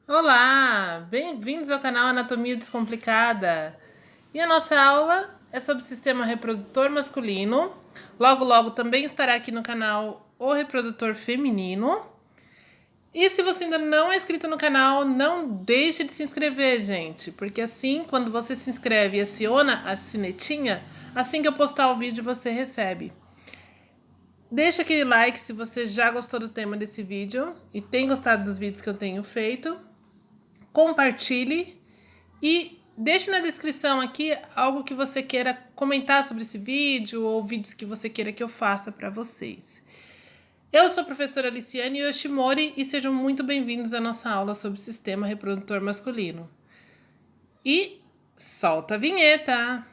Olá, bem-vindos ao canal Anatomia Descomplicada. E a nossa aula é sobre o sistema reprodutor masculino. Logo, logo também estará aqui no canal o reprodutor feminino. E se você ainda não é inscrito no canal, não deixe de se inscrever, gente, porque assim, quando você se inscreve e aciona a sinetinha, assim que eu postar o vídeo, você recebe. Deixa aquele like se você já gostou do tema desse vídeo e tem gostado dos vídeos que eu tenho feito. Compartilhe e deixe na descrição aqui algo que você queira comentar sobre esse vídeo ou vídeos que você queira que eu faça para vocês. Eu sou a professora Aliciane Yoshimori e sejam muito bem-vindos à nossa aula sobre sistema reprodutor masculino. E solta a vinheta!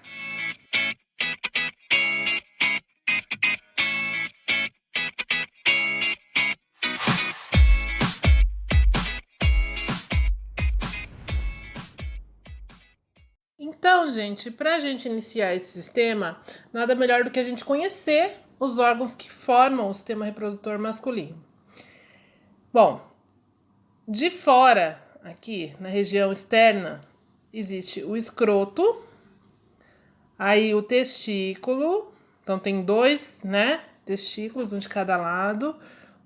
Então, gente, para a gente iniciar esse sistema, nada melhor do que a gente conhecer os órgãos que formam o sistema reprodutor masculino. Bom, de fora, aqui na região externa, existe o escroto, aí o testículo, então tem dois, né, testículos, um de cada lado,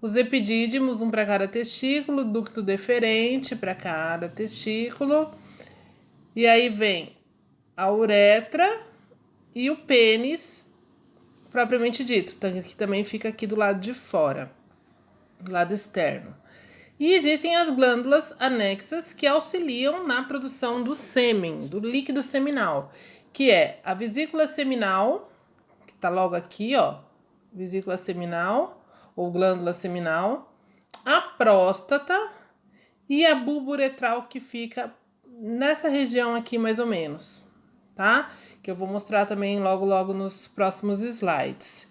os epidídimos, um para cada testículo, ducto deferente para cada testículo, e aí vem a uretra e o pênis, propriamente dito, que também fica aqui do lado de fora, do lado externo. E existem as glândulas anexas que auxiliam na produção do sêmen, do líquido seminal, que é a vesícula seminal, que tá logo aqui, ó, vesícula seminal ou glândula seminal, a próstata e a bulbo uretral, que fica nessa região aqui mais ou menos, tá? Que eu vou mostrar também logo nos próximos slides.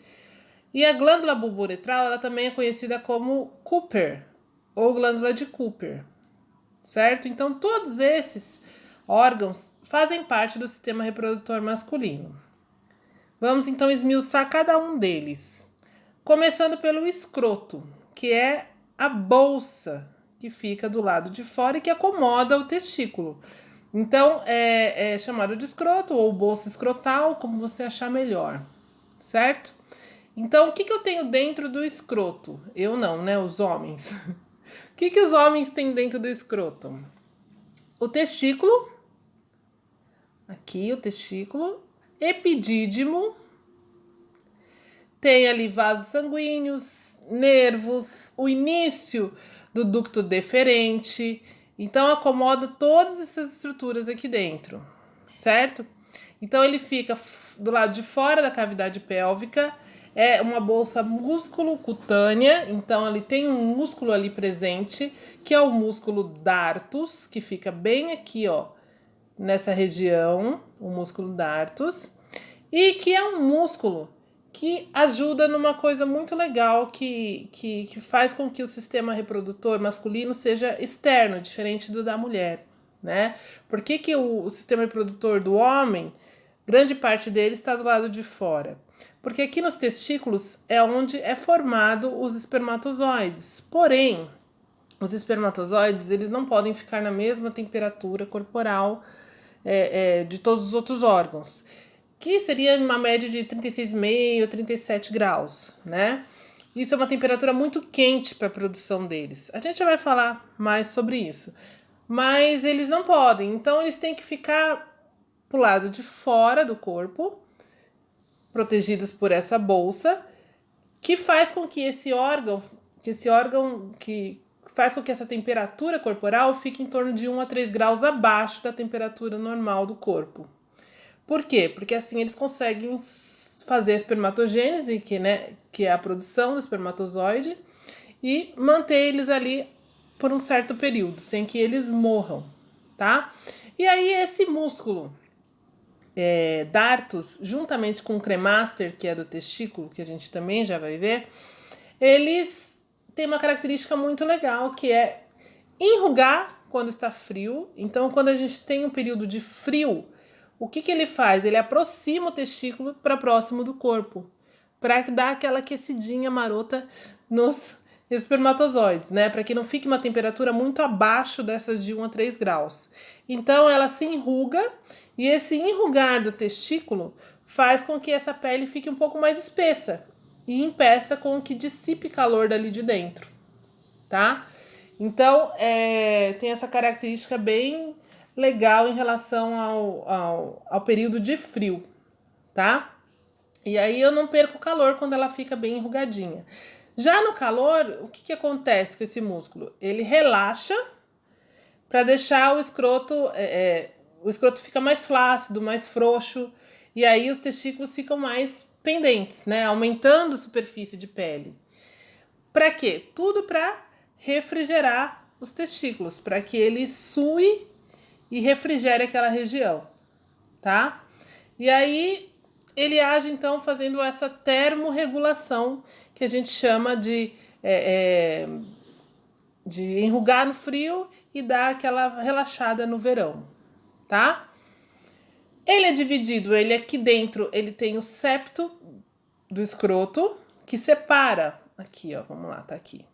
E a glândula bulbo-uretral, ela também é conhecida como Cooper, ou glândula de Cooper, certo? Então, todos esses órgãos fazem parte do sistema reprodutor masculino. Vamos, então, esmiuçar cada um deles. Começando pelo escroto, que é a bolsa que fica do lado de fora e que acomoda o testículo. Então, é chamado de escroto ou bolsa escrotal, como você achar melhor, certo? Então, o que eu tenho dentro do escroto? Eu não, né? Os homens. O que os homens têm dentro do escroto? O testículo, aqui o testículo, epidídimo, tem ali vasos sanguíneos, nervos, o início do ducto deferente. Então, acomoda todas essas estruturas aqui dentro, certo? Então, ele fica do lado de fora da cavidade pélvica, é uma bolsa músculo-cutânea, então ele tem um músculo ali presente, que é o músculo dartus, que fica bem aqui, ó, nessa região, o músculo dartus, e que é um músculo que ajuda numa coisa muito legal que faz com que o sistema reprodutor masculino seja externo, diferente do da mulher, né? Por que o sistema reprodutor do homem, grande parte dele está do lado de fora? Porque aqui nos testículos é onde é formado os espermatozoides. Porém, os espermatozoides, eles não podem ficar na mesma temperatura corporal de todos os outros órgãos, que seria uma média de 36,5 a 37 graus, né? Isso é uma temperatura muito quente para a produção deles. A gente já vai falar mais sobre isso. Mas eles não podem, então eles têm que ficar pro lado de fora do corpo, protegidos por essa bolsa, que faz com que esse órgão que faz com que essa temperatura corporal fique em torno de 1 a 3 graus abaixo da temperatura normal do corpo. Por quê? Porque assim eles conseguem fazer a espermatogênese, que é a produção do espermatozoide, e manter eles ali por um certo período, sem que eles morram, tá? E aí esse músculo dartus, juntamente com o cremaster, que é do testículo, que a gente também já vai ver, eles têm uma característica muito legal, que é enrugar quando está frio. Então, quando a gente tem um período de frio, o que ele faz? Ele aproxima o testículo para próximo do corpo, para dar aquela aquecidinha marota nos espermatozoides, né? Para que não fique uma temperatura muito abaixo dessas de 1 a 3 graus. Então ela se enruga e esse enrugar do testículo faz com que essa pele fique um pouco mais espessa e impeça com que dissipe calor dali de dentro, tá? Então tem essa característica bem legal em relação ao período de frio, tá? E aí eu não perco calor quando ela fica bem enrugadinha. Já no calor, o que acontece com esse músculo? Ele relaxa para deixar o escroto, o escroto fica mais flácido, mais frouxo, e aí os testículos ficam mais pendentes, né? Aumentando a superfície de pele. Para quê? Tudo para refrigerar os testículos, para que ele sue e refrigere aquela região, tá? E aí ele age então fazendo essa termorregulação que a gente chama de enrugar no frio e dar aquela relaxada no verão, tá? Ele é dividido, ele aqui dentro, ele tem o septo do escroto que separa, aqui ó, vamos lá, tá aqui.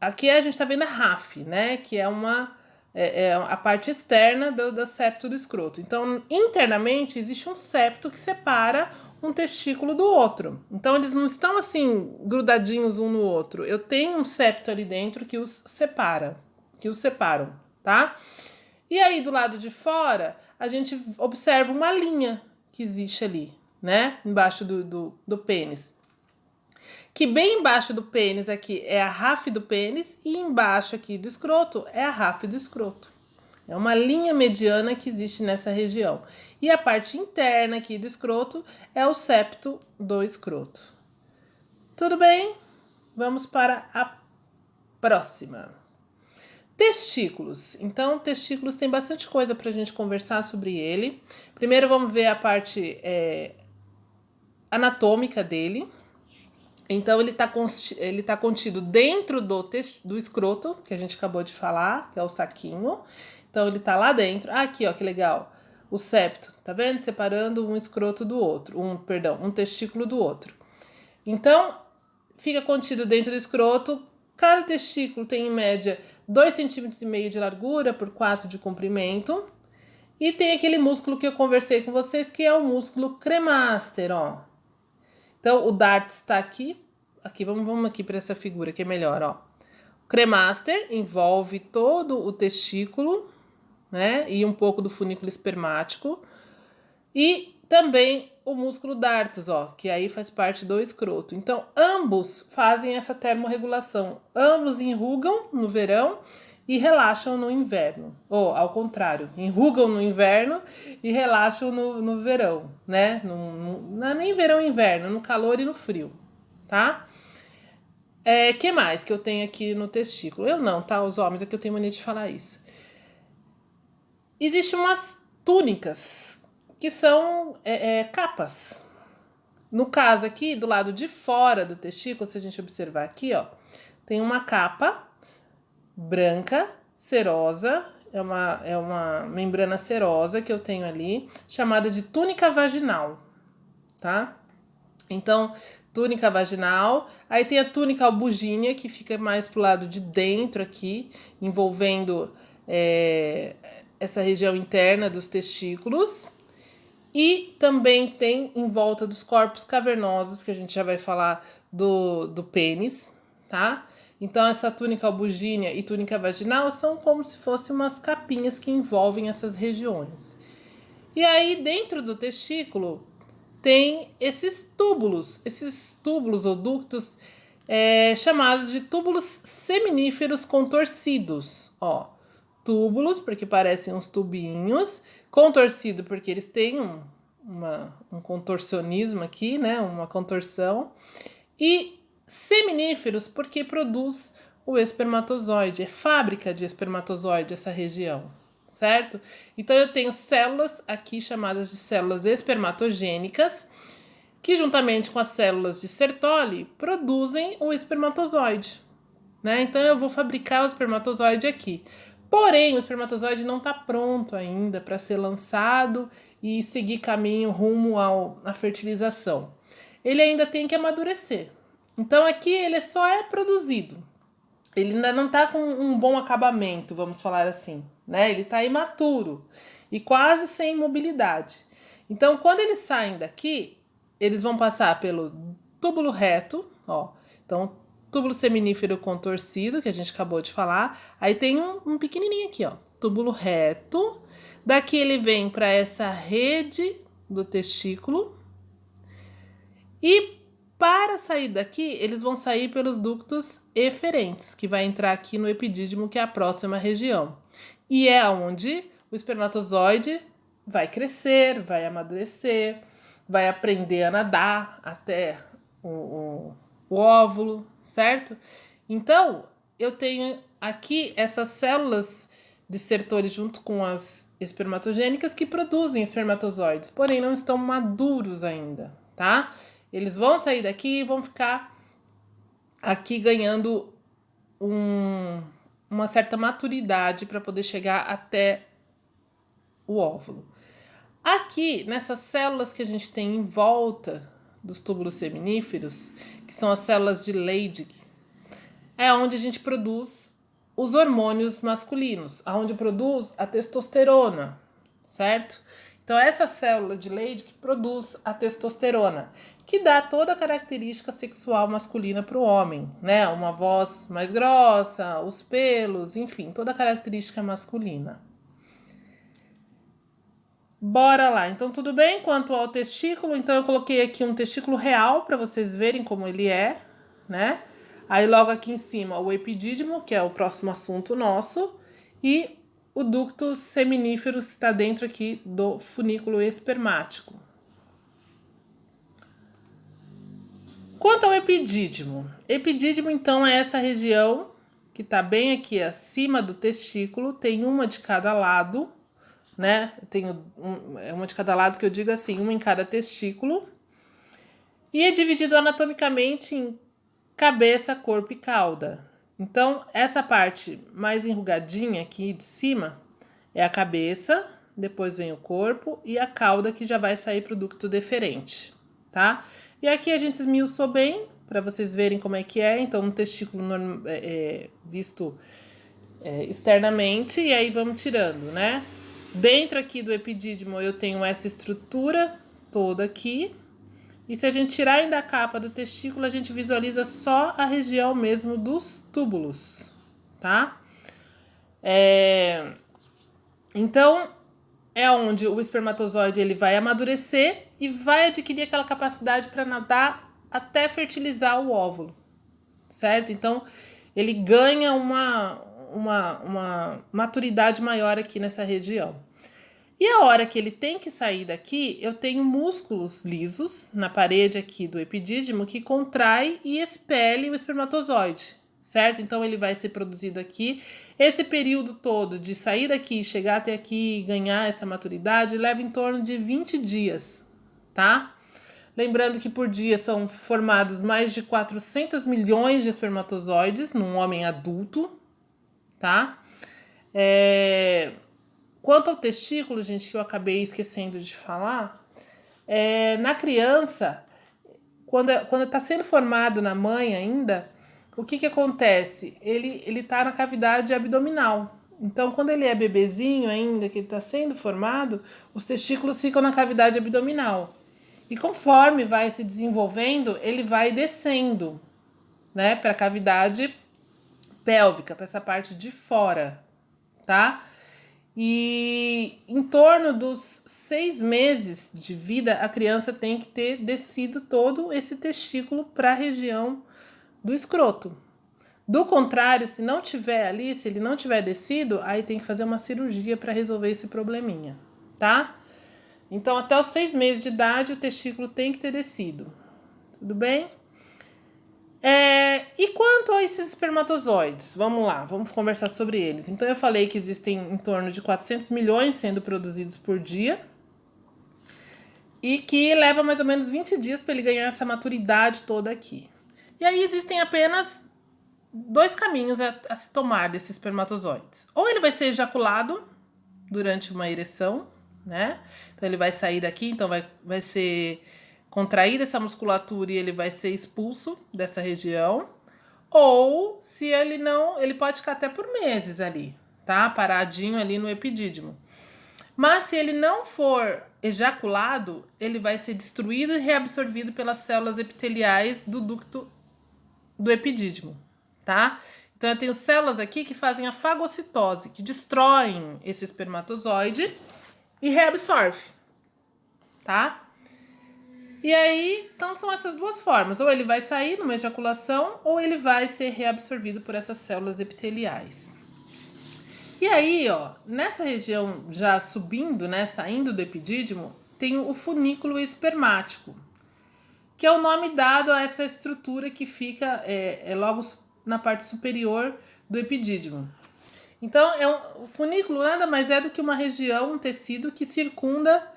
Aqui a gente tá vendo a RAF, né, que é a parte externa do septo do escroto. Então, internamente, existe um septo que separa um testículo do outro. Então, eles não estão assim, grudadinhos um no outro. Eu tenho um septo ali dentro que os separam, tá? E aí, do lado de fora, a gente observa uma linha que existe ali, né? Embaixo do pênis. Que bem embaixo do pênis aqui é a RAF do pênis e embaixo aqui do escroto é a RAF do escroto. É uma linha mediana que existe nessa região. E a parte interna aqui do escroto é o septo do escroto. Tudo bem? Vamos para a próxima. Testículos. Então, testículos tem bastante coisa para a gente conversar sobre ele. Primeiro vamos ver a parte anatômica dele. Então, ele tá contido dentro do escroto, que a gente acabou de falar, que é o saquinho. Então, ele tá lá dentro. Ah, aqui, ó, que legal. O septo, tá vendo? Separando um escroto do outro. Um testículo do outro. Então, fica contido dentro do escroto. Cada testículo tem, em média, 2,5 cm de largura por 4 de comprimento. E tem aquele músculo que eu conversei com vocês, que é o músculo cremaster, ó. Então, o darto está aqui. Vamos aqui para essa figura que é melhor, ó. O cremaster envolve todo o testículo, né? E um pouco do funículo espermático. E também o músculo dartos, ó, que aí faz parte do escroto. Então, ambos fazem essa termorregulação. Ambos enrugam no verão e relaxam no inverno. Ou, ao contrário, enrugam no inverno e relaxam no verão, né? Não é nem verão e inverno, no calor e no frio, tá? Que mais que eu tenho aqui no testículo? Eu não, tá? Os homens, é que eu tenho mania de falar isso. Existem umas túnicas que são capas. No caso aqui, do lado de fora do testículo, se a gente observar aqui, ó, tem uma capa branca, serosa, é uma membrana serosa que eu tenho ali, chamada de túnica vaginal, tá? Então, túnica vaginal, aí tem a túnica albugínea, que fica mais pro lado de dentro aqui, envolvendo essa região interna dos testículos. E também tem em volta dos corpos cavernosos, que a gente já vai falar do pênis, tá? Então, essa túnica albugínea e túnica vaginal são como se fossem umas capinhas que envolvem essas regiões. E aí, dentro do testículo, tem esses túbulos ou ductos chamados de túbulos seminíferos contorcidos, ó. Túbulos, porque parecem uns tubinhos, contorcido, porque eles têm um contorcionismo aqui, né? Uma contorção. E seminíferos, porque produz o espermatozoide, é fábrica de espermatozoide essa região, certo? Então eu tenho células aqui chamadas de células espermatogênicas, que juntamente com as células de Sertoli produzem o espermatozoide, né? Então eu vou fabricar o espermatozoide aqui. Porém, o espermatozoide não está pronto ainda para ser lançado e seguir caminho rumo à fertilização. Ele ainda tem que amadurecer. Então aqui ele só é produzido. Ele ainda não está com um bom acabamento, vamos falar assim, né? Ele está imaturo e quase sem mobilidade. Então, quando eles saem daqui, eles vão passar pelo túbulo reto, ó. Então, túbulo seminífero contorcido, que a gente acabou de falar. Aí tem um pequenininho aqui, ó, túbulo reto. Daqui ele vem para essa rede do testículo. E para sair daqui, eles vão sair pelos ductos eferentes, que vai entrar aqui no epidídimo, que é a próxima região. E é onde o espermatozoide vai crescer, vai amadurecer, vai aprender a nadar até o óvulo, certo? Então, eu tenho aqui essas células de Sertoli junto com as espermatogênicas que produzem espermatozoides, porém não estão maduros ainda, tá? Eles vão sair daqui e vão ficar aqui ganhando uma certa maturidade para poder chegar até o óvulo. Aqui, nessas células que a gente tem em volta dos túbulos seminíferos, que são as células de Leydig, é onde a gente produz os hormônios masculinos, onde produz a testosterona, certo? Então, essa célula de Leydig produz a testosterona, que dá toda a característica sexual masculina para o homem, né? Uma voz mais grossa, os pelos, enfim, toda a característica masculina. Bora lá, então tudo bem? Quanto ao testículo, então eu coloquei aqui um testículo real para vocês verem como ele é, né? Aí logo aqui em cima o epidídimo, que é o próximo assunto nosso, e o ducto seminífero está dentro aqui do funículo espermático. Quanto ao epidídimo, então é essa região que está bem aqui acima do testículo, tem uma de cada lado, né? Tenho uma de cada lado, que eu digo assim, uma em cada testículo. E é dividido anatomicamente em cabeça, corpo e cauda. Então, essa parte mais enrugadinha aqui de cima é a cabeça, depois vem o corpo e a cauda, que já vai sair para o ducto deferente, tá? E aqui a gente esmiuçou bem, para vocês verem como é que é. Então, um testículo visto externamente, e aí vamos tirando, né? Dentro aqui do epidídimo eu tenho essa estrutura toda aqui. E se a gente tirar ainda a capa do testículo, a gente visualiza só a região mesmo dos túbulos, tá? Então, é onde o espermatozoide ele vai amadurecer e vai adquirir aquela capacidade para nadar até fertilizar o óvulo, certo? Então, ele ganha uma maturidade maior aqui nessa região. E a hora que ele tem que sair daqui, eu tenho músculos lisos na parede aqui do epidídimo que contrai e expele o espermatozoide, certo? Então ele vai ser produzido aqui. Esse período todo de sair daqui, chegar até aqui e ganhar essa maturidade leva em torno de 20 dias, tá? Lembrando que por dia são formados mais de 400 milhões de espermatozoides num homem adulto, tá? Quanto ao testículo, gente, que eu acabei esquecendo de falar, na criança, quando está sendo formado na mãe ainda, o que acontece? Ele tá na cavidade abdominal. Então, quando ele é bebezinho ainda, que ele está sendo formado, os testículos ficam na cavidade abdominal. E conforme vai se desenvolvendo, ele vai descendo, né, para a cavidade pélvica, para essa parte de fora, tá? E em torno dos 6 meses de vida, a criança tem que ter descido todo esse testículo para a região do escroto. Do contrário, se não tiver ali, se ele não tiver descido, aí tem que fazer uma cirurgia para resolver esse probleminha, tá? Então, até os 6 meses de idade, o testículo tem que ter descido. Tudo bem? E quanto a esses espermatozoides? Vamos lá, vamos conversar sobre eles. Então, eu falei que existem em torno de 400 milhões sendo produzidos por dia e que leva mais ou menos 20 dias para ele ganhar essa maturidade toda aqui. E aí existem apenas 2 caminhos a se tomar desses espermatozoides. Ou ele vai ser ejaculado durante uma ereção, né? Então, ele vai sair daqui, então vai ser contrair essa musculatura e ele vai ser expulso dessa região, ou se ele não, ele pode ficar até por meses ali, tá? Paradinho ali no epidídimo. Mas se ele não for ejaculado, ele vai ser destruído e reabsorvido pelas células epiteliais do ducto do epidídimo, tá? Então eu tenho células aqui que fazem a fagocitose, que destroem esse espermatozoide e reabsorve, tá? E aí, então são essas duas formas, ou ele vai sair numa ejaculação, ou ele vai ser reabsorvido por essas células epiteliais. E aí, ó, nessa região já subindo, né, saindo do epidídimo, tem o funículo espermático, que é o nome dado a essa estrutura que fica logo na parte superior do epidídimo. Então, o funículo nada mais é do que uma região, um tecido que circunda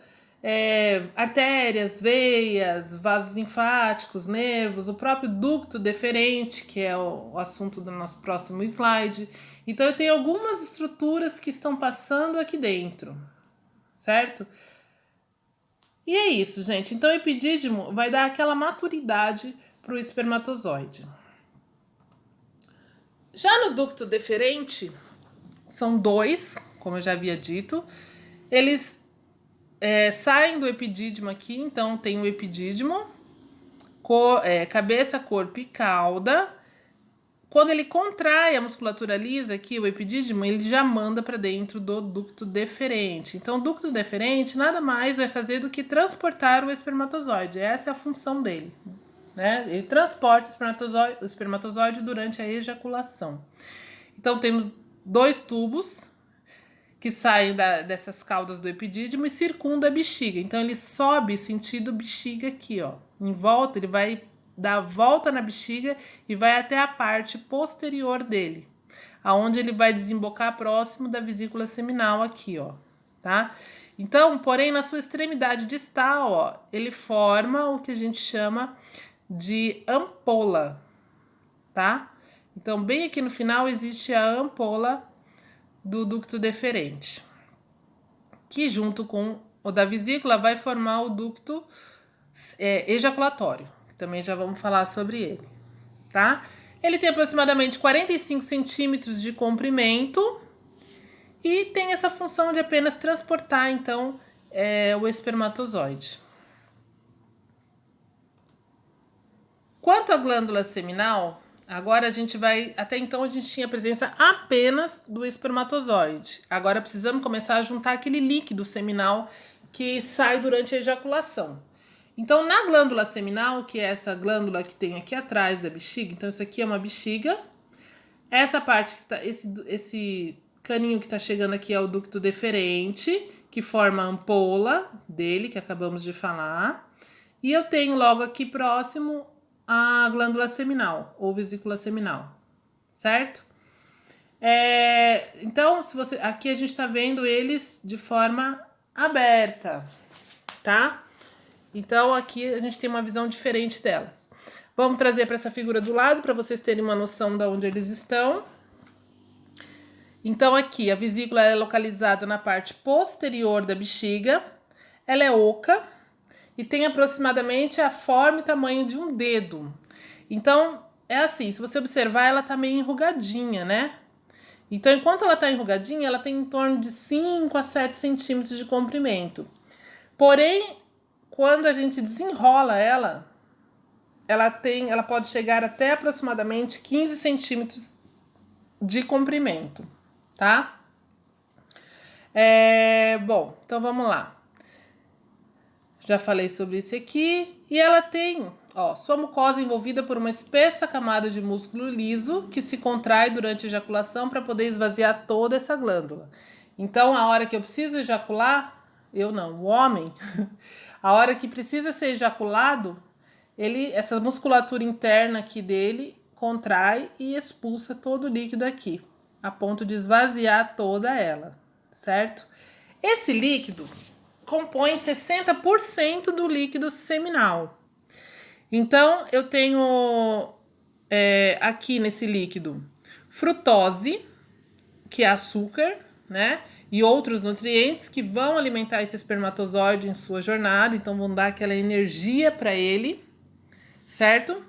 artérias, veias, vasos linfáticos, nervos, o próprio ducto deferente, que é o assunto do nosso próximo slide. Então, eu tenho algumas estruturas que estão passando aqui dentro, certo? E é isso, gente. Então, o epidídimo vai dar aquela maturidade para o espermatozoide. Já no ducto deferente, são dois, como eu já havia dito. Eles saem do epidídimo aqui, então tem o epidídimo, cabeça, corpo e cauda. Quando ele contrai a musculatura lisa aqui, o epidídimo, ele já manda para dentro do ducto deferente. Então, o ducto deferente nada mais vai fazer do que transportar o espermatozoide. Essa é a função dele, né? Ele transporta o espermatozoide durante a ejaculação. Então, temos dois tubos que saem dessas caudas do epidídimo e circunda a bexiga. Então, ele sobe sentido bexiga aqui, ó. Em volta, ele vai dar a volta na bexiga e vai até a parte posterior dele, aonde ele vai desembocar próximo da vesícula seminal aqui, ó, tá? Então, porém, na sua extremidade distal, ó, ele forma o que a gente chama de ampola, tá? Então, bem aqui no final existe a ampola do ducto deferente, que junto com o da vesícula vai formar o ducto ejaculatório, que também já vamos falar sobre ele, tá? Ele tem aproximadamente 45 centímetros de comprimento e tem essa função de apenas transportar, então, o espermatozoide. Quanto à glândula seminal, agora a gente vai... Até então a gente tinha a presença apenas do espermatozoide. Agora precisamos começar a juntar aquele líquido seminal que sai durante a ejaculação. Então, na glândula seminal, que é essa glândula que tem aqui atrás da bexiga, então isso aqui é uma bexiga. Essa parte que está, esse caninho que está chegando aqui é o ducto deferente, que forma a ampola dele, que acabamos de falar. E eu tenho logo aqui próximo a glândula seminal, ou vesícula seminal, certo? Então, aqui a gente está vendo eles de forma aberta, tá? Então, aqui a gente tem uma visão diferente delas. Vamos trazer para essa figura do lado, para vocês terem uma noção de onde eles estão. Então, aqui, a vesícula é localizada na parte posterior da bexiga. Ela é oca e tem aproximadamente a forma e tamanho de um dedo. Então, é assim, se você observar, ela tá meio enrugadinha, né? Então, enquanto ela tá enrugadinha, ela tem em torno de 5 a 7 centímetros de comprimento. Porém, quando a gente desenrola ela pode chegar até aproximadamente 15 centímetros de comprimento, tá? Bom, então vamos lá. Já falei sobre isso aqui. E ela tem, ó, sua mucosa envolvida por uma espessa camada de músculo liso que se contrai durante a ejaculação para poder esvaziar toda essa glândula. Então, a hora que eu preciso ejacular, o homem, a hora que precisa ser ejaculado, essa musculatura interna aqui dele contrai e expulsa todo o líquido aqui, a ponto de esvaziar toda ela, certo? Esse líquido compõe 60% do líquido seminal. Então, eu tenho aqui nesse líquido frutose, que é açúcar, né? E outros nutrientes que vão alimentar esse espermatozoide em sua jornada, então vão dar aquela energia para ele, certo?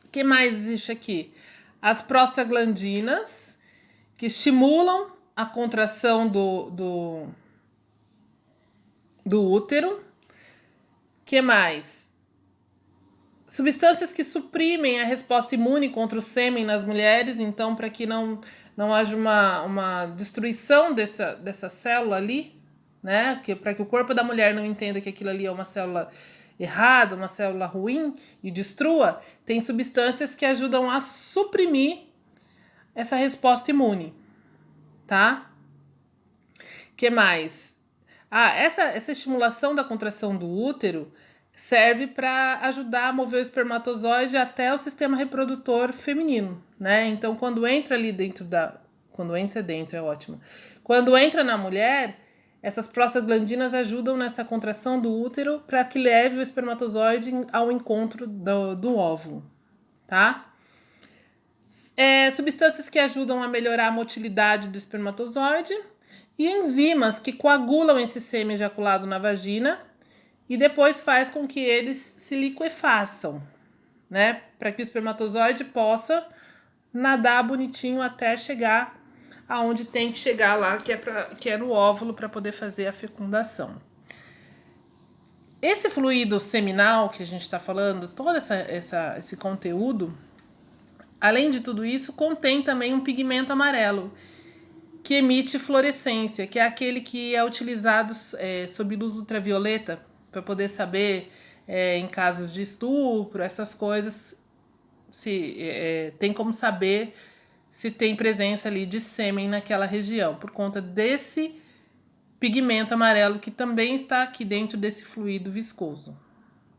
O que mais existe aqui? As prostaglandinas, que estimulam a contração do útero. Que mais? Substâncias que suprimem a resposta imune contra o sêmen nas mulheres, então para que não haja uma destruição dessa célula ali, né? Para que o corpo da mulher não entenda que aquilo ali é uma célula errada, uma célula ruim e destrua, tem substâncias que ajudam a suprimir essa resposta imune, tá? Que mais? Essa estimulação da contração do útero serve para ajudar a mover o espermatozoide até o sistema reprodutor feminino, né? Então, quando entra ali dentro quando entra dentro, é ótimo. Quando entra na mulher, essas prostaglandinas ajudam nessa contração do útero para que leve o espermatozoide ao encontro do óvulo, tá? Substâncias que ajudam a melhorar a motilidade do espermatozoide e enzimas que coagulam esse sêmen ejaculado na vagina e depois faz com que eles se liquefaçam, né? Para que o espermatozoide possa nadar bonitinho até chegar aonde tem que chegar lá, que é no óvulo, para poder fazer a fecundação. Esse fluido seminal que a gente está falando, todo esse conteúdo, além de tudo isso, contém também um pigmento amarelo, que emite fluorescência, que é aquele que é utilizado sob luz ultravioleta, para poder saber, em casos de estupro, essas coisas, se tem como saber se tem presença ali de sêmen naquela região, por conta desse pigmento amarelo que também está aqui dentro desse fluido viscoso.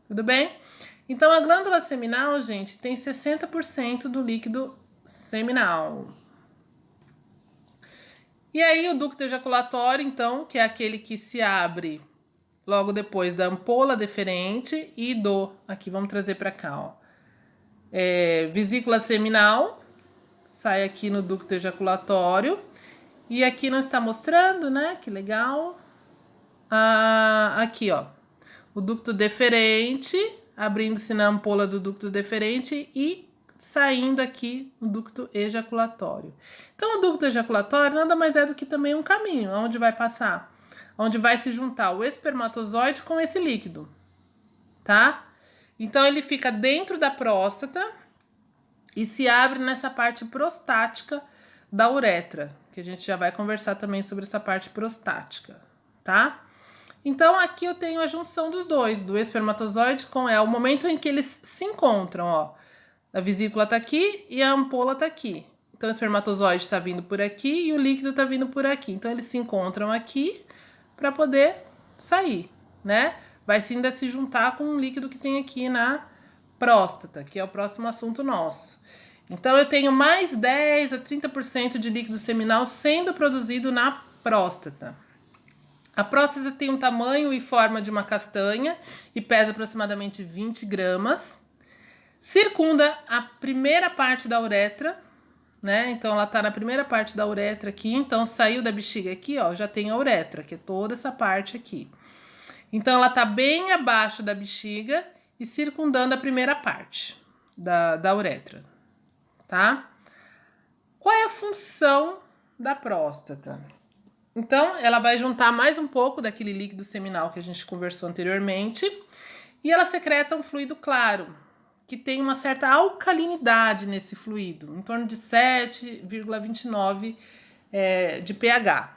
Tudo bem? Então, a glândula seminal, gente, tem 60% do líquido seminal. E aí, o ducto ejaculatório, então, que é aquele que se abre logo depois da ampola deferente e aqui vamos trazer para cá, ó, vesícula seminal, sai aqui no ducto ejaculatório, e aqui não está mostrando, né, que legal, aqui, ó, o ducto deferente, abrindo-se na ampola do ducto deferente e saindo aqui no ducto ejaculatório. Então, o ducto ejaculatório nada mais é do que também um caminho, onde vai passar, onde vai se juntar o espermatozoide com esse líquido, tá? Então, ele fica dentro da próstata e se abre nessa parte prostática da uretra, que a gente já vai conversar também sobre essa parte prostática, tá? Então, aqui eu tenho a junção dos dois, do espermatozoide com o momento em que eles se encontram, ó. A vesícula tá aqui e a ampola tá aqui. Então, o espermatozoide tá vindo por aqui e o líquido tá vindo por aqui. Então, eles se encontram aqui para poder sair, né? Vai ainda se juntar com o líquido que tem aqui na próstata, que é o próximo assunto nosso. Então, eu tenho mais 10 a 30% de líquido seminal sendo produzido na próstata. A próstata tem um tamanho e forma de uma castanha e pesa aproximadamente 20 gramas. Circunda a primeira parte da uretra, né? Então, ela tá na primeira parte da uretra aqui. Então, saiu da bexiga aqui, ó, já tem a uretra, que é toda essa parte aqui. Então, ela tá bem abaixo da bexiga e circundando a primeira parte da uretra, tá? Qual é a função da próstata? Então, ela vai juntar mais um pouco daquele líquido seminal que a gente conversou anteriormente e ela secreta um fluido claro, que tem uma certa alcalinidade nesse fluido, em torno de 7,29 de pH.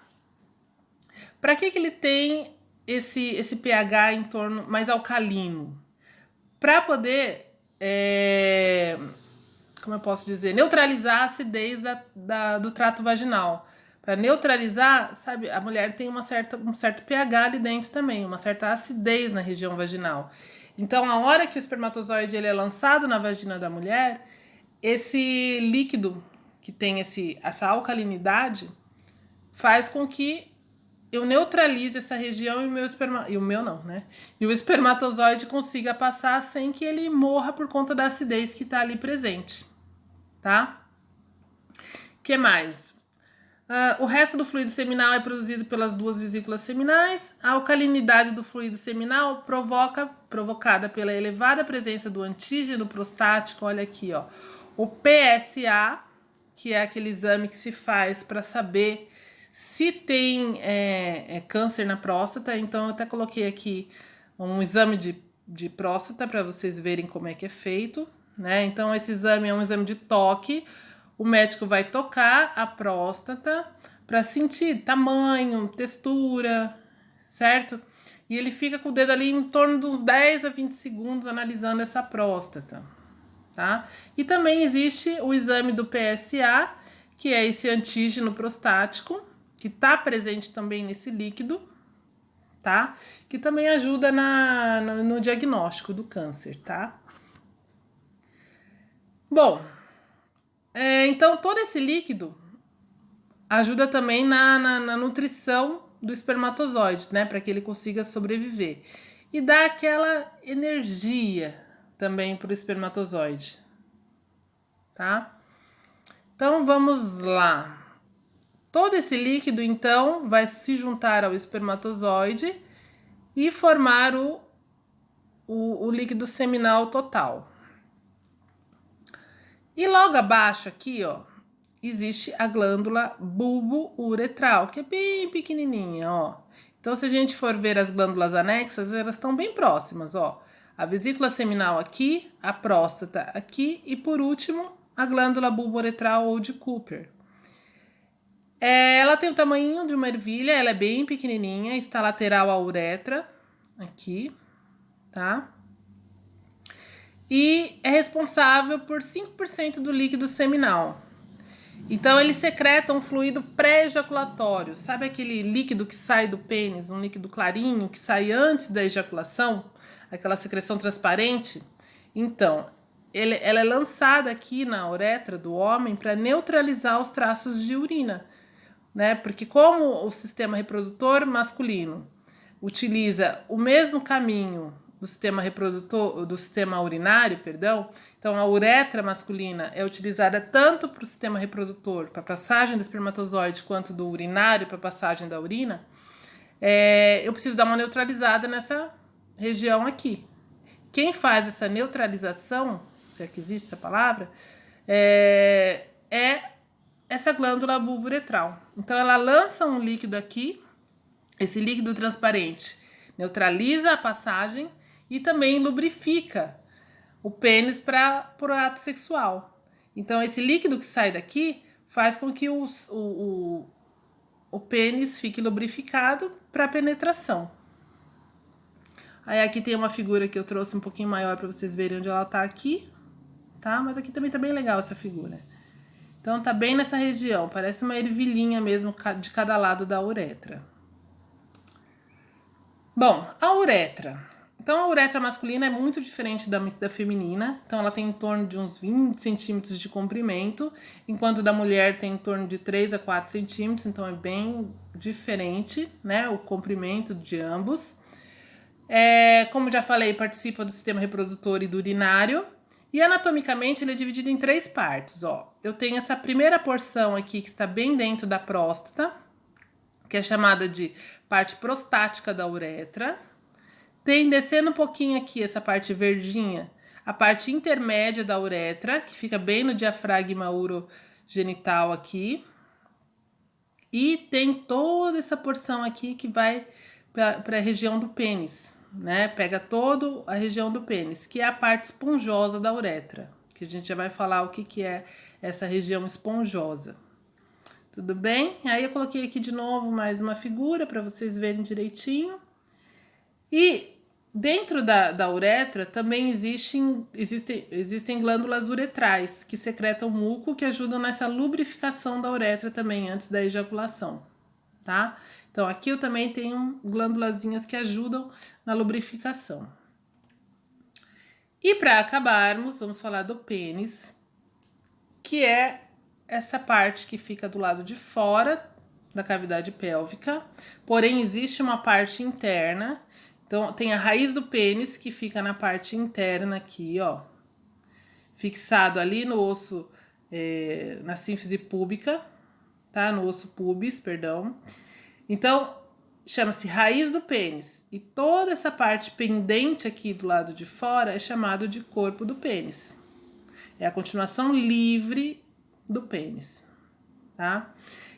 Para que ele tem esse pH em torno mais alcalino? Para poder, como eu posso dizer, neutralizar a acidez do trato vaginal. Para neutralizar, sabe, a mulher tem um certo pH ali dentro também, uma certa acidez na região vaginal. Então, a hora que o espermatozoide ele é lançado na vagina da mulher, esse líquido que tem essa alcalinidade faz com que eu neutralize essa região e o espermatozoide consiga passar sem que ele morra por conta da acidez que está ali presente, tá? Que mais? O resto do fluido seminal é produzido pelas duas vesículas seminais. A alcalinidade do fluido seminal provocada pela elevada presença do antígeno prostático, olha aqui, ó, o PSA, que é aquele exame que se faz para saber se tem câncer na próstata. Então, eu até coloquei aqui um exame de próstata para vocês verem como é que é feito, né? Então, esse exame é um exame de toque. O médico vai tocar a próstata para sentir tamanho, textura, certo? E ele fica com o dedo ali em torno dos 10 a 20 segundos analisando essa próstata, tá? E também existe o exame do PSA, que é esse antígeno prostático, que está presente também nesse líquido, tá? Que também ajuda no diagnóstico do câncer, tá? Bom, então todo esse líquido ajuda também na nutrição do espermatozoide, né? Para que ele consiga sobreviver. E dá aquela energia também para o espermatozoide, tá? Então vamos lá. Todo esse líquido, então, vai se juntar ao espermatozoide e formar o líquido seminal total. E logo abaixo aqui, ó, existe a glândula bulbo-uretral, que é bem pequenininha, ó. Então, se a gente for ver as glândulas anexas, elas estão bem próximas, ó. A vesícula seminal aqui, a próstata aqui e, por último, a glândula bulbo-uretral ou de Cooper. Ela tem o tamanho de uma ervilha, ela é bem pequenininha, está lateral à uretra, aqui, tá? E é responsável por 5% do líquido seminal. Então, ele secreta um fluido pré-ejaculatório. Sabe aquele líquido que sai do pênis, um líquido clarinho que sai antes da ejaculação? Aquela secreção transparente? Então, ela é lançada aqui na uretra do homem para neutralizar os traços de urina, né? Porque como o sistema reprodutor masculino utiliza o mesmo caminho do sistema reprodutor, do sistema urinário, perdão. Então, a uretra masculina é utilizada tanto para o sistema reprodutor, para a passagem do espermatozoide, quanto do urinário para a passagem da urina. Eu preciso dar uma neutralizada nessa região aqui. Quem faz essa neutralização, se é que existe essa palavra, é essa glândula bulbo-uretral. Então, ela lança um líquido aqui, esse líquido transparente neutraliza a passagem e também lubrifica o pênis para o ato sexual. Então, esse líquido que sai daqui faz com que o pênis fique lubrificado para a penetração. Aí aqui tem uma figura que eu trouxe um pouquinho maior para vocês verem onde ela tá aqui, tá? Mas aqui também tá bem legal essa figura. Então tá bem nessa região, parece uma ervilhinha mesmo de cada lado da uretra. Bom, a uretra. Então, a uretra masculina é muito diferente da feminina. Então, ela tem em torno de uns 20 centímetros de comprimento, enquanto da mulher tem em torno de 3 a 4 centímetros. Então, é bem diferente, né? O comprimento de ambos. Como já falei, participa do sistema reprodutor e do urinário. E anatomicamente, ele é dividido em 3 partes. Ó. Eu tenho essa primeira porção aqui que está bem dentro da próstata, que é chamada de parte prostática da uretra. Tem descendo um pouquinho aqui essa parte verdinha, a parte intermédia da uretra, que fica bem no diafragma urogenital aqui. E tem toda essa porção aqui que vai para a região do pênis, né? Pega toda a região do pênis, que é a parte esponjosa da uretra, que a gente já vai falar o que é essa região esponjosa. Tudo bem? Aí eu coloquei aqui de novo mais uma figura para vocês verem direitinho. E dentro da uretra também existem glândulas uretrais que secretam muco, que ajudam nessa lubrificação da uretra também antes da ejaculação, tá? Então aqui eu também tenho glândulazinhas que ajudam na lubrificação. E para acabarmos, vamos falar do pênis, que é essa parte que fica do lado de fora da cavidade pélvica, porém existe uma parte interna. Então, tem a raiz do pênis que fica na parte interna aqui, ó, fixado ali no osso, na sínfise púbica, tá? No osso pubis, perdão. Então, chama-se raiz do pênis. E toda essa parte pendente aqui do lado de fora é chamado de corpo do pênis. É a continuação livre do pênis, tá?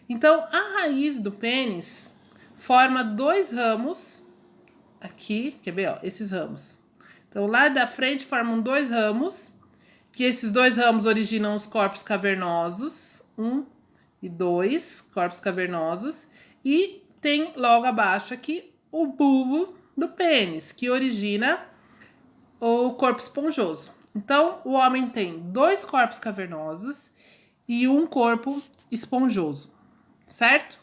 Então, a raiz do pênis forma 2 ramos aqui, quer ver, ó, esses ramos. Então, lá da frente formam 2 ramos, que esses 2 ramos originam os corpos cavernosos, 1 e 2 corpos cavernosos, e tem logo abaixo aqui o bulbo do pênis, que origina o corpo esponjoso. Então, o homem tem 2 corpos cavernosos e 1 corpo esponjoso, certo?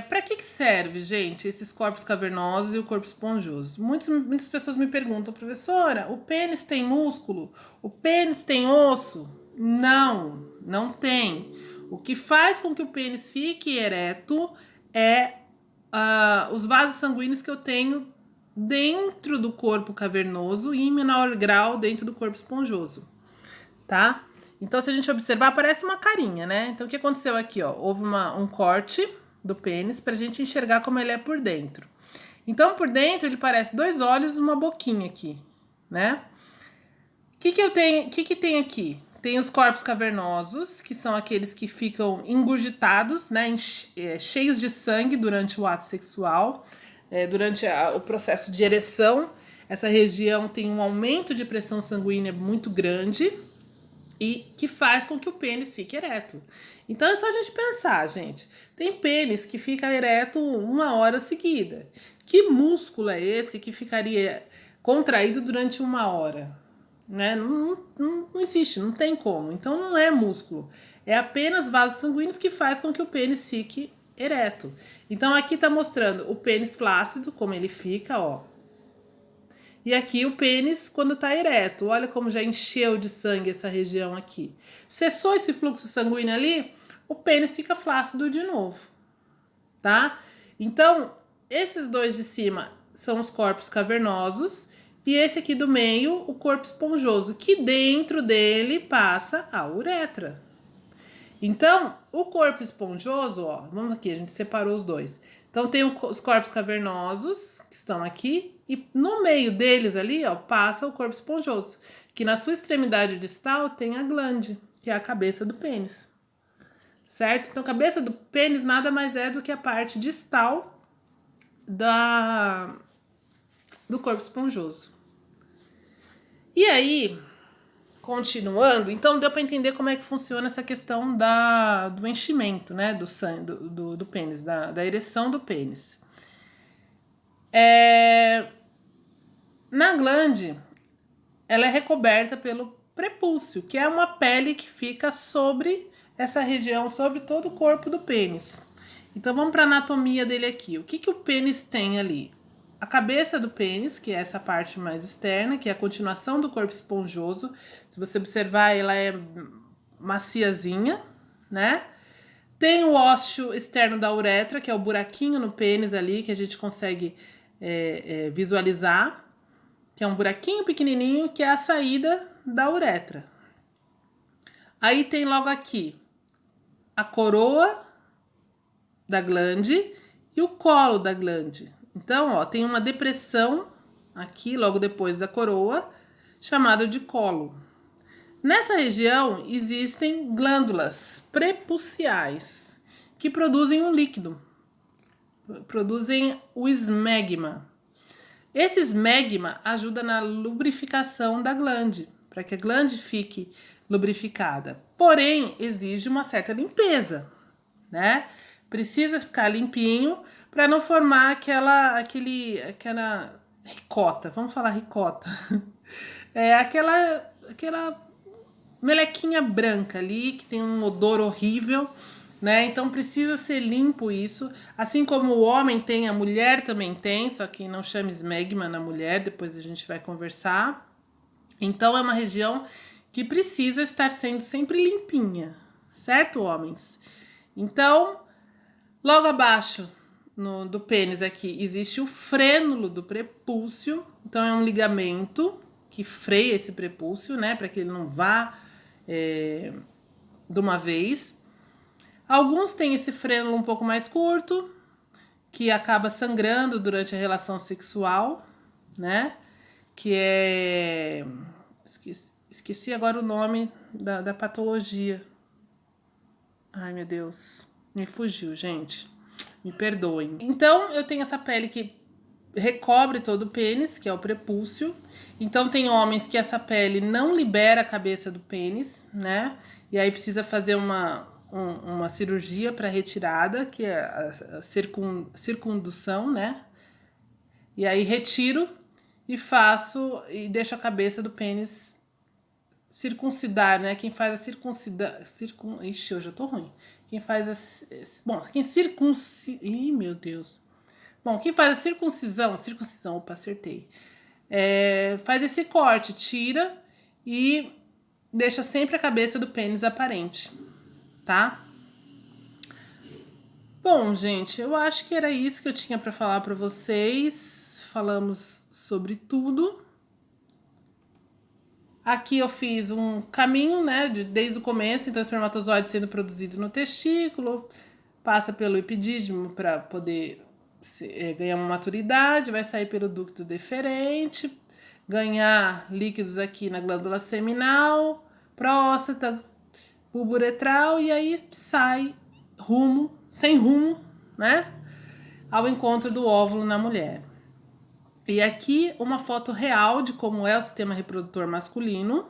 Para que serve, gente, esses corpos cavernosos e o corpo esponjoso? Muitas pessoas me perguntam, professora, o pênis tem músculo? O pênis tem osso? Não, não tem. O que faz com que o pênis fique ereto é os vasos sanguíneos que eu tenho dentro do corpo cavernoso e em menor grau dentro do corpo esponjoso, tá? Então, se a gente observar, parece uma carinha, né? Então, o que aconteceu aqui, ó? Houve um corte do pênis pra gente enxergar como ele é por dentro. Então, por dentro, ele parece 2 olhos e uma boquinha aqui, né? O que eu tenho? O que tem aqui? Tem os corpos cavernosos, que são aqueles que ficam engurgitados, né? Cheios de sangue durante o ato sexual, durante o processo de ereção. Essa região tem um aumento de pressão sanguínea muito grande e que faz com que o pênis fique ereto. Então é só a gente pensar, gente. Tem pênis que fica ereto 1 hora seguida. Que músculo é esse que ficaria contraído durante 1 hora? Né? Não existe, não tem como. Então não é músculo. É apenas vasos sanguíneos que faz com que o pênis fique ereto. Então aqui tá mostrando o pênis flácido, como ele fica, ó. E aqui o pênis quando tá ereto. Olha como já encheu de sangue essa região aqui. Cessou esse fluxo sanguíneo ali, o pênis fica flácido de novo, tá? Então, esses 2 de cima são os corpos cavernosos e esse aqui do meio, o corpo esponjoso, que dentro dele passa a uretra. Então, o corpo esponjoso, ó, vamos aqui, a gente separou os 2. Então, tem os corpos cavernosos, que estão aqui, e no meio deles ali, ó, passa o corpo esponjoso, que na sua extremidade distal tem a glande, que é a cabeça do pênis. Certo? Então, a cabeça do pênis nada mais é do que a parte distal do corpo esponjoso. E aí, continuando, então deu para entender como é que funciona essa questão do enchimento, né, do sangue, do pênis, da ereção do pênis. Na glande, ela é recoberta pelo prepúcio, que é uma pele que fica sobre essa região, sobre todo o corpo do pênis. Então vamos para a anatomia dele aqui. O que o pênis tem ali? A cabeça do pênis, que é essa parte mais externa, que é a continuação do corpo esponjoso. Se você observar, ela é maciazinha, né? Tem o ósseo externo da uretra, que é o buraquinho no pênis ali, que a gente consegue visualizar, que é um buraquinho pequenininho, que é a saída da uretra. Aí tem logo aqui a coroa da glande e o colo da glande. Então, ó, tem uma depressão aqui, logo depois da coroa, chamada de colo. Nessa região existem glândulas prepuciais que produzem um líquido, produzem o esmegma. Esse esmegma ajuda na lubrificação da glande, para que a glande fique lubrificada. Porém, exige uma certa limpeza, né? Precisa ficar limpinho para não formar aquela ricota. Vamos falar ricota. Aquela melequinha branca ali que tem um odor horrível, né? Então precisa ser limpo isso. Assim como o homem tem, a mulher também tem, só que não chama esmegma na mulher, depois a gente vai conversar. Então é uma região que precisa estar sendo sempre limpinha, certo, homens? Então, logo abaixo do pênis aqui existe o frênulo do prepúcio. Então é um ligamento que freia esse prepúcio, né, para que ele não vá de uma vez. Alguns têm esse frênulo um pouco mais curto, que acaba sangrando durante a relação sexual, né? Que é... Esqueci agora o nome da patologia. Ai, meu Deus. Me fugiu, gente. Me perdoem. Então, eu tenho essa pele que recobre todo o pênis, que é o prepúcio. Então, tem homens que essa pele não libera a cabeça do pênis, né? E aí precisa fazer uma cirurgia para retirada, que é a circundução, né? E aí retiro e faço e deixo a cabeça do pênis circuncidar, né? Quem faz a Ixi, eu já tô ruim. Quem faz a... Bom, quem circuncida... Ih, meu Deus. Bom, quem faz a circuncisão, opa, acertei. Faz esse corte, tira e deixa sempre a cabeça do pênis aparente, tá? Bom, gente, eu acho que era isso que eu tinha para falar para vocês. Falamos sobre tudo. Aqui eu fiz um caminho, né, desde o começo, então o espermatozoide sendo produzido no testículo, passa pelo epidídimo para poder ganhar uma maturidade, vai sair pelo ducto deferente, ganhar líquidos aqui na glândula seminal, próstata, bulbo uretral, e aí sai sem rumo, né, ao encontro do óvulo na mulher. E aqui uma foto real de como é o sistema reprodutor masculino,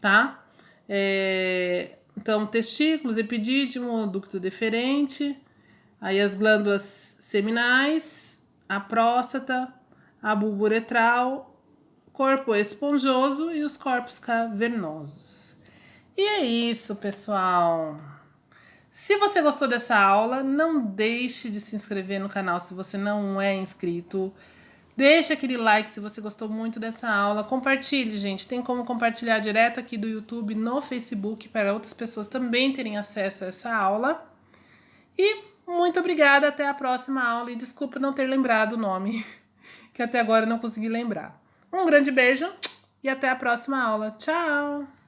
tá? Então, testículos, epidídimo, ducto deferente, aí as glândulas seminais, a próstata, a bulbo uretral, corpo esponjoso e os corpos cavernosos. E é isso, pessoal. Se você gostou dessa aula, não deixe de se inscrever no canal se você não é inscrito. Deixa aquele like se você gostou muito dessa aula. Compartilhe, gente. Tem como compartilhar direto aqui do YouTube no Facebook para outras pessoas também terem acesso a essa aula. E muito obrigada. Até a próxima aula. E desculpa não ter lembrado o nome, que até agora eu não consegui lembrar. Um grande beijo e até a próxima aula. Tchau!